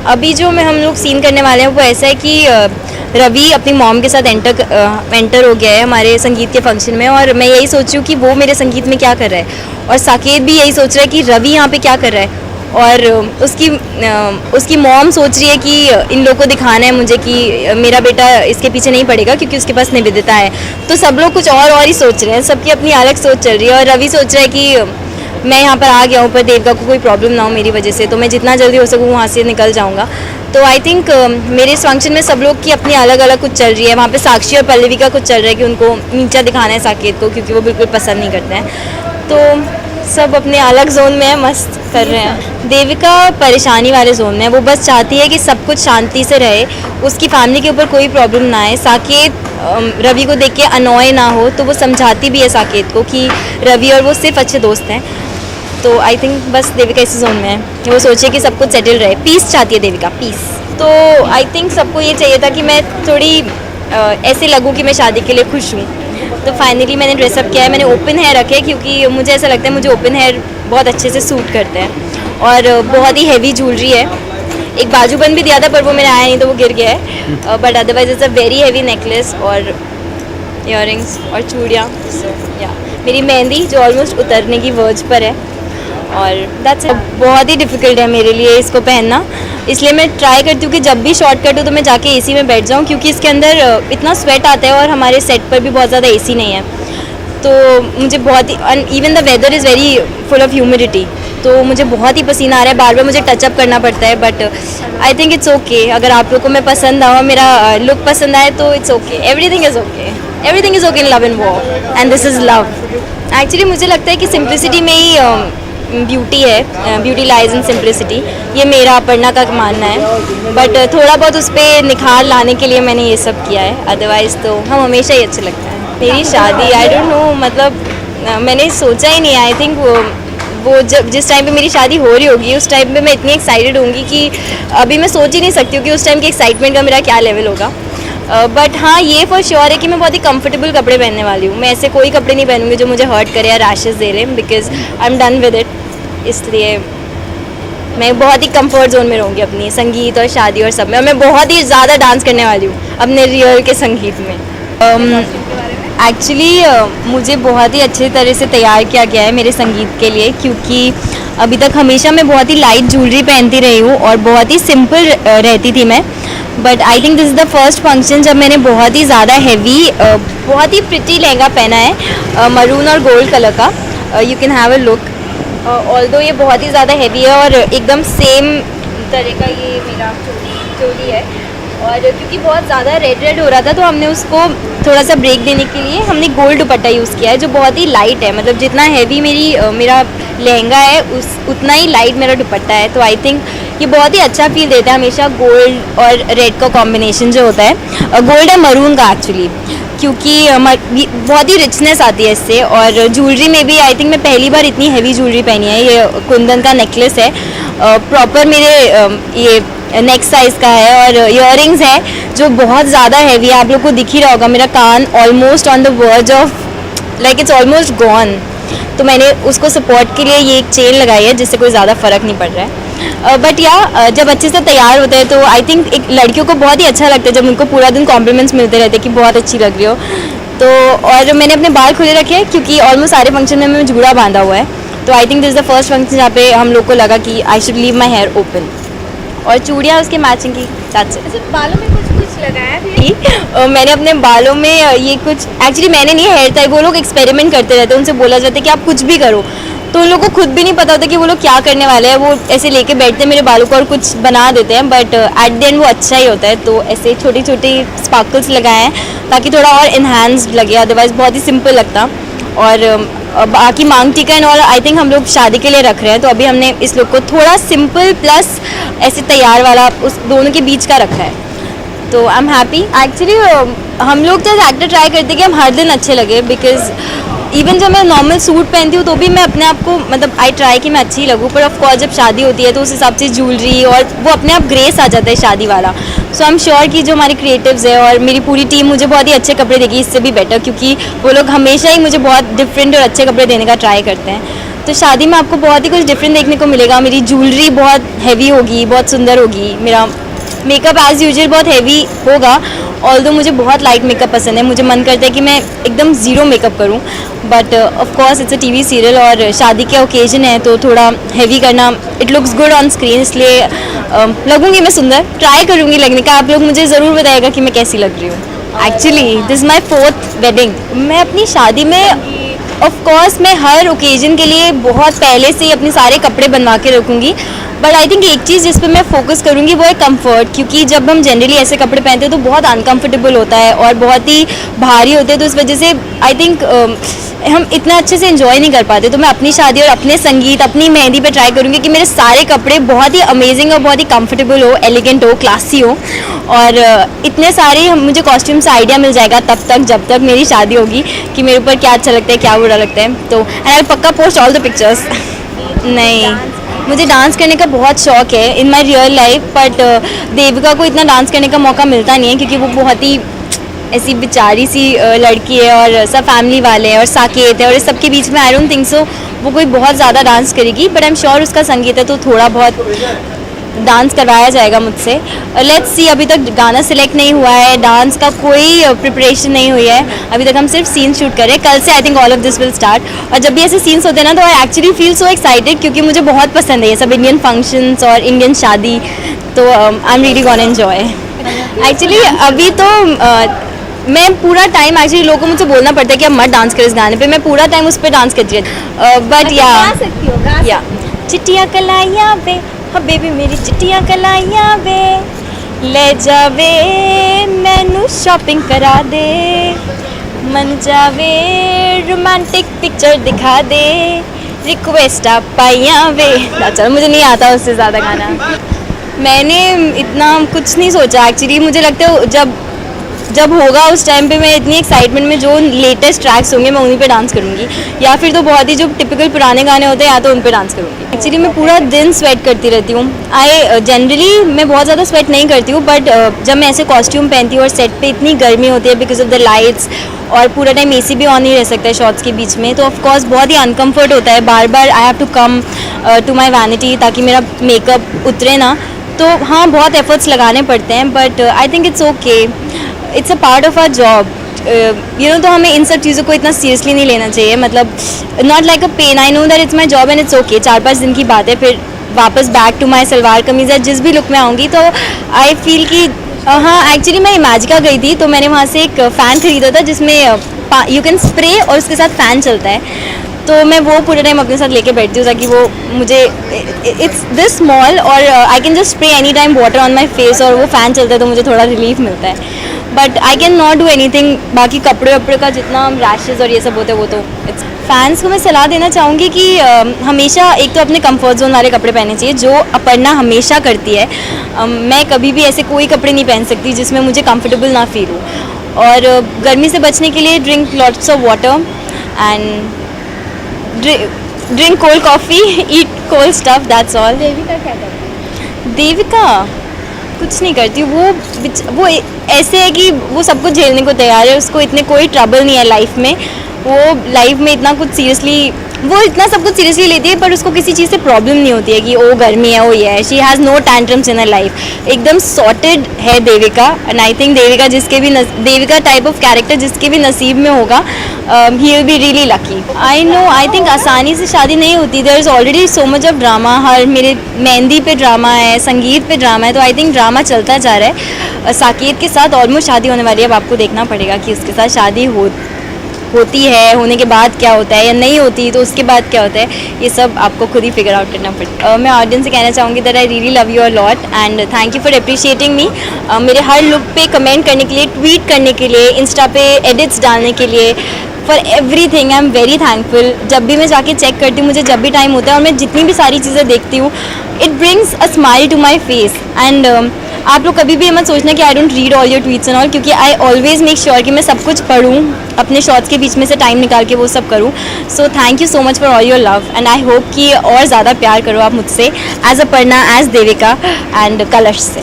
अभी जो हम लोग सीन करने वाले हैं वो ऐसा है कि रवि अपनी मॉम के साथ एंटर हो गया है हमारे संगीत के फंक्शन में, और मैं यही सोच रही हूँ कि वो मेरे संगीत में क्या कर रहा है, और साकेत भी यही सोच रहा है कि रवि यहाँ पे क्या कर रहा है, और उसकी मॉम सोच रही है कि इन लोगों को दिखाना है मुझे कि मेरा बेटा इसके पीछे नहीं पड़ेगा क्योंकि उसके पास निवेदिता है। तो सब लोग कुछ और ही सोच रहे हैं, सबकी अपनी अलग सोच चल रही है, और रवि सोच रहा है कि मैं यहाँ पर आ गया हूँ पर देविका को कोई प्रॉब्लम ना हो मेरी वजह से, तो मैं जितना जल्दी हो सकूँ वहाँ से निकल जाऊँगा। तो आई थिंक मेरे इस फंक्शन में सब लोग की अपनी अलग अलग कुछ चल रही है। वहाँ पे साक्षी और पल्लवी का कुछ चल रहा है कि उनको नीचा दिखाना है साकेत को, क्योंकि वो बिल्कुल पसंद नहीं करते हैं। तो सब अपने अलग जोन में है, मस्त कर रहे हैं। देविका परेशानी वाले जोन में है, वो बस चाहती है कि सब कुछ शांति से रहे, उसकी फैमिली के ऊपर कोई प्रॉब्लम ना आए, साकेत रवि को देख के अनॉय ना हो। तो वो समझाती भी है साकेत को कि रवि और वो सिर्फ अच्छे दोस्त हैं। तो आई थिंक बस देविका इसी जोन में है, वो सोचे कि सब कुछ सेटल रहे, पीस चाहती है देविका, पीस। तो आई थिंक सबको ये चाहिए था कि मैं थोड़ी ऐसे लगूं कि मैं शादी के लिए खुश हूँ। तो फाइनली मैंने ड्रेसअप किया है, मैंने ओपन हेयर रखे क्योंकि मुझे ऐसा लगता है मुझे ओपन हेयर बहुत अच्छे से सूट करते हैं, और बहुत ही हैवी ज्वेलरी है। एक बाजूबंद भी दिया था पर वो मेरा आया नहीं तो वो गिर गया है, but otherwise it's a very heavy necklace और इयररिंग्स और चूड़ियाँ। या मेरी मेहंदी जो ऑलमोस्ट उतरने की वर्ज पर है, और दैट्स इट। बहुत ही डिफ़िकल्ट है मेरे लिए इसको पहनना, इसलिए मैं ट्राई करती हूँ कि जब भी शॉर्ट कट हो तो मैं जाके एसी में बैठ जाऊँ, क्योंकि इसके अंदर इतना स्वेट आता है और हमारे सेट पर भी बहुत ज़्यादा एसी नहीं है। तो मुझे बहुत ही, even the weather is very full of humidity, तो मुझे बहुत ही पसीना आ रहा है, बार बार मुझे टचअप करना पड़ता है। But I think it's okay, अगर आप लोग को मैं पसंद आऊँ, मेरा लुक पसंद आए तो it's okay, everything is okay, everything is okay in love and war, and this is love. Actually मुझे लगता है कि सिंप्लिसिटी में ही ब्यूटी है, ब्यूटी लाइज इन सिंप्लिसिटी, ये मेरा अपर्णा का मानना है। बट थोड़ा बहुत उस पर निखार लाने के लिए मैंने ये सब किया है, अदरवाइज़ तो हम हमेशा ही अच्छे लगता है। मेरी शादी आई डोंट नो, मतलब मैंने सोचा ही नहीं। आई थिंक वो जब जिस टाइम पे मेरी शादी हो रही होगी उस टाइम पे मैं इतनी एक्साइटेड होंगी कि अभी मैं सोच ही नहीं सकती हूँ कि उस टाइम के एक्साइटमेंट का मेरा क्या लेवल होगा। बट हाँ, ये फॉर श्योर है कि मैं बहुत ही कंफर्टेबल कपड़े पहनने वाली हूँ। मैं ऐसे कोई कपड़े नहीं पहनूंगी जो मुझे हर्ट करे या रैशेस दे रहे, because I am done with it. इसलिए मैं बहुत ही कंफर्ट जोन में रहूँगी अपनी संगीत और शादी और सब में, और मैं बहुत ही ज़्यादा डांस करने वाली हूँ अपने रियल के संगीत में। एक्चुअली मुझे बहुत ही अच्छे तरह से तैयार किया गया है मेरे संगीत के लिए, क्योंकि अभी तक हमेशा मैं बहुत ही लाइट ज्वेलरी पहनती रही हूँ और बहुत ही सिंपल रहती थी मैं। But I think this is the first function जब मैंने बहुत ही ज़्यादा हैवी, बहुत ही प्रिटी लहंगा पहना है, मरून और गोल्ड कलर का। You can have a look. Although ये बहुत ही ज़्यादा हैवी है और एकदम सेम तरह का ये मेरा चोली है, और क्योंकि बहुत ज़्यादा रेड हो रहा था तो हमने उसको थोड़ा सा ब्रेक देने के लिए हमने गोल्ड दुपट्टा यूज़ किया है, जो बहुत ही लाइट है। मतलब जितना हैवी मेरा लहंगा है उतना ही लाइट मेरा दुपट्टा है। तो आई थिंक ये बहुत ही अच्छा फील देता है हमेशा गोल्ड और रेड का कॉम्बिनेशन जो होता है, गोल्ड और मरून का एक्चुअली, क्योंकि बहुत ही रिचनेस आती है इससे। और ज्वेलरी में भी आई थिंक मैं पहली बार इतनी हैवी ज्वेलरी पहनी है। ये कुंदन का नेकलेस है, प्रॉपर मेरे ये नेक साइज़ का है, और इयररिंग्स है जो बहुत ज़्यादा हैवी है। आप लोग को दिख ही रहा होगा, मेरा कान almost on the verge of like it's almost gone. तो मैंने उसको सपोर्ट के लिए ये एक चेन लगाई है जिससे कोई ज़्यादा फ़र्क नहीं पड़ रहा है। बट या जब अच्छे से तैयार होते हैं तो आई थिंक एक लड़कियों को बहुत ही अच्छा लगता है जब उनको पूरा दिन कॉम्प्लीमेंट्स मिलते रहते हैं कि बहुत अच्छी लग रही हो। तो और मैंने अपने बाल खुले रखे हैं क्योंकि ऑलमोस्ट सारे फंक्शन में मैं जूड़ा बांधा हुआ है। तो I think this is the first function जहाँ पे हम लोग को लगा कि I should leave my hair open, और चूड़ियाँ उसके मैचिंग की साथ से। बालों में कुछ लगाया भी? मैंने अपने बालों में ये कुछ, एक्चुअली मैंने नहीं, हेयर टाइप, वो लोग एक्सपेरिमेंट करते रहते हैं, उनसे बोला जाता है कि आप कुछ भी करो, तो उन लोगों को खुद भी नहीं पता होता कि वो लोग क्या करने वाले हैं। वो ऐसे लेके बैठते हैं मेरे बालों को और कुछ बना देते हैं, बट एट द एंड वो अच्छा ही होता है। तो ऐसे छोटी छोटी स्पार्कल्स लगाए हैं ताकि थोड़ा और इन्हांस्ड लगे, अदरवाइज़ बहुत ही सिंपल लगता। और बाकी मांग टीका एंड ऑल आई थिंक हम लोग शादी के लिए रख रहे हैं, तो अभी हमने इस लुक को थोड़ा सिंपल प्लस ऐसे तैयार वाला उस दोनों के बीच का रखा है। तो आई एम हैप्पी। एक्चुअली हम लोग तो एक्टर ट्राई करते हैं कि हम हर दिन अच्छे लगे, बिकॉज इवन जब मैं नॉर्मल सूट पहनती हूँ तो भी मैं अपने आप को मतलब आई ट्राई कि मैं अच्छी लगूँ, पर ऑफ कोर्स जब शादी होती है तो उस हिसाब से ज्वेलरी और वो अपने आप ग्रेस आ जाता है शादी वाला। सो आई एम श्योर कि जो हमारे क्रिएटिव्स है और मेरी पूरी टीम मुझे बहुत ही अच्छे कपड़े देगी, इससे भी बेटर, क्योंकि वो लोग हमेशा ही मुझे बहुत डिफरेंट और अच्छे कपड़े देने का ट्राई करते हैं। तो शादी में आपको बहुत ही कुछ डिफरेंट देखने को मिलेगा। मेरी ज्वेलरी बहुत हैवी होगी, बहुत सुंदर होगी। मेरा मेकअप एज़ यूजुअल बहुत हैवी होगा, ऑल्दो मुझे बहुत लाइट मेकअप पसंद है। मुझे मन करता है कि मैं एकदम ज़ीरो मेकअप करूं, but of course it's a TV serial और शादी के ओकेजन है तो थोड़ा हैवी करना it looks good on screen, इसलिए लगूंगी मैं सुंदर, ट्राई करूंगी लगने का। आप लोग मुझे ज़रूर बताएगा कि मैं कैसी लग रही हूँ। Actually this is my 4th wedding. मैं अपनी शादी में ऑफ कोर्स मैं हर ओकेजन के लिए बहुत पहले से ही अपने सारे कपड़े बनवा के रखूँगी, बट आई थिंक एक चीज़ जिस पे मैं फोकस करूँगी वो है कंफर्ट, क्योंकि जब हम जनरली ऐसे कपड़े पहनते हैं तो बहुत अनकंफर्टेबल होता है और बहुत ही भारी होते हैं, तो इस वजह से आई थिंक हम इतना अच्छे से एंजॉय नहीं कर पाते। तो मैं अपनी शादी और अपने संगीत, अपनी मेहंदी पे ट्राई करूँगी कि मेरे सारे कपड़े बहुत ही अमेजिंग और बहुत ही कंफर्टेबल हो, एलिगेंट हो, क्लासी हो, और इतने सारे मुझे कॉस्ट्यूम से आइडिया मिल जाएगा तब तक जब तक मेरी शादी होगी कि मेरे ऊपर क्या अच्छा लगता है, क्या बुरा लगता है। तो एंड आई पक्का पोस्ट ऑल द पिक्चर्स। नहीं, मुझे डांस करने का बहुत शौक है in my real life, but Devika को इतना डांस करने का मौका मिलता नहीं है क्योंकि वो बहुत ही ऐसी बेचारी सी लड़की है और सब फैमिली वाले हैं और साकेत है और इस सब के बीच में आई डोंट थिंक सो वो कोई बहुत ज़्यादा डांस करेगी, बट आई एम श्योर उसका संगीत है तो थोड़ा बहुत डांस करवाया जाएगा मुझसे। लेट्स सी, अभी तक गाना सिलेक्ट नहीं हुआ है, डांस का कोई प्रिपरेशन नहीं हुई है, अभी तक हम सिर्फ सीन शूट कर रहे हैं। कल से I think all of this will start, और जब भी ऐसे सीन्स होते हैं ना तो I actually feel so excited क्योंकि मुझे बहुत पसंद है ये सब इंडियन फंक्शंस और इंडियन शादी, तो I am really gonna enjoy. Actually अभी तो मैं पूरा टाइम एक्चुअली लोगों को मुझसे बोलना पड़ता है कि अब मत डांस कर इस गाने पे, मैं पूरा टाइम उस पर डांस करती रहती, बट या चिट्टियाँ कलाइयाँ वे, हाँ बेबी मेरी चिट्टियाँ कलाइयाँ वे, ले जावे मैनू शॉपिंग करा दे, मन जावे रोमांटिक पिक्चर दिखा दे, रिक्वेस्ट आप पाइयाँ वे। अच्छा, मुझे नहीं आता उससे ज़्यादा गाना। मैंने इतना कुछ नहीं सोचा एक्चुअली, मुझे लगता है जब होगा उस टाइम पे मैं इतनी एक्साइटमेंट में जो लेटेस्ट ट्रैक्स होंगे मैं उन्हीं पे डांस करूँगी, या फिर तो बहुत ही जो टिपिकल पुराने गाने होते हैं या तो उन पे डांस करूँगी। एक्चुअली मैं पूरा दिन स्वेट करती रहती हूँ। जनरली मैं बहुत ज़्यादा स्वेट नहीं करती हूँ, बट जब मैं ऐसे कॉस्ट्यूम पहनती हूँ और सेट पे इतनी गर्मी होती है बिकॉज ऑफ द लाइट्स, और पूरा टाइम एसी भी ऑन नहीं रह सकता है शॉट्स के बीच में, तो ऑफकोर्स बहुत ही अनकम्फर्ट होता है। बार बार I have to come to my vanity ताकि मेरा मेकअप उतरे ना, तो हाँ बहुत एफर्ट्स लगाने पड़ते हैं, but I think it's okay, it's a part of our job, you know. तो हमें इन सब चीज़ों को इतना सीरियसली नहीं लेना चाहिए, मतलब not like a pain, I know that it's my job and it's okay. 4-5 दिन की बात है, फिर वापस back to my salwar kameez या जिस भी लुक में आऊँगी, तो आई फील कि हाँ एक्चुअली मैं इमेजिका गई थी तो मैंने वहाँ से एक फ़ैन खरीदा था जिसमें यू कैन स्प्रे और उसके साथ फ़ैन चलता है, तो मैं वो पूरे टाइम अपने साथ लेके बैठती हूँ ताकि वो मुझे इट्स दिस स्मॉल और I can just spray any time water on my face और वो फ़ैन चलता है तो मुझे थोड़ा रिलीफ मिलता है, but I can not do anything. बाकी कपड़े वपड़े का जितना रैशेज़ और ये सब होते हैं वो तो इट्स। फैंस को मैं सलाह देना चाहूँगी कि हमेशा एक तो अपने कंफर्ट जोन वाले कपड़े पहनने चाहिए जो अपर्णा हमेशा करती है। मैं कभी भी ऐसे कोई कपड़े नहीं पहन सकती जिसमें मुझे कंफर्टेबल ना फील हो, और गर्मी से बचने के लिए drink lots of water and drink cold coffee, eat cold stuff, that's all. Devika क्या करती है? देविका कुछ नहीं करती, वो ऐसे है कि वो सब कुछ झेलने को तैयार है, उसको इतने कोई ट्रबल नहीं है लाइफ में, वो लाइफ में इतना कुछ सीरियसली, वो इतना सब कुछ सीरियसली लेती है पर उसको किसी चीज़ से प्रॉब्लम नहीं होती है कि ओ गर्मी है, ओ ये है। She has no tantrums in her life, एकदम सॉर्टेड है Devika, and I think Devika Devika type of character जिसके भी नसीब में होगा, he will be really lucky. I know, I think आसानी से शादी नहीं होती, there is already so much of drama, हर मेरे मेहंदी पे ड्रामा है, संगीत पे ड्रामा है, तो आई थिंक ड्रामा चलता जा रहा है। साकेत के साथ ऑलमोस्ट शादी होने वाली है, अब आपको देखना पड़ेगा कि उसके साथ शादी होती है, होने के बाद क्या होता है, या नहीं होती तो उसके बाद क्या होता है, ये सब आपको खुद ही फिगर आउट करना पड़ेगा। मैं ऑडियंस से कहना चाहूँगी that I really love you a lot and thank you for appreciating मी। मेरे हर लुक पे कमेंट करने के लिए, ट्वीट करने के लिए, इंस्टा पे एडिट्स डालने के लिए, for everything I am very thankful. जब भी मैं जाके चेक करती हूँ, मुझे जब भी टाइम होता है और मैं जितनी भी सारी चीज़ें देखती हूँ, it brings a smile to my face and आप लोग कभी भी मत सोचना कि I don't read all your tweets and all, क्योंकि आई ऑलवेज मेक श्योर कि मैं सब कुछ पढूं, अपने शॉर्ट्स के बीच में से टाइम निकाल के वो सब करूं. So thank you so much for all your love and I hope कि और ज़्यादा प्यार करो आप मुझसे as Aparna, as Devika and Kalash से.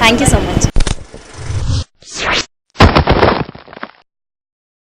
Thank you so much.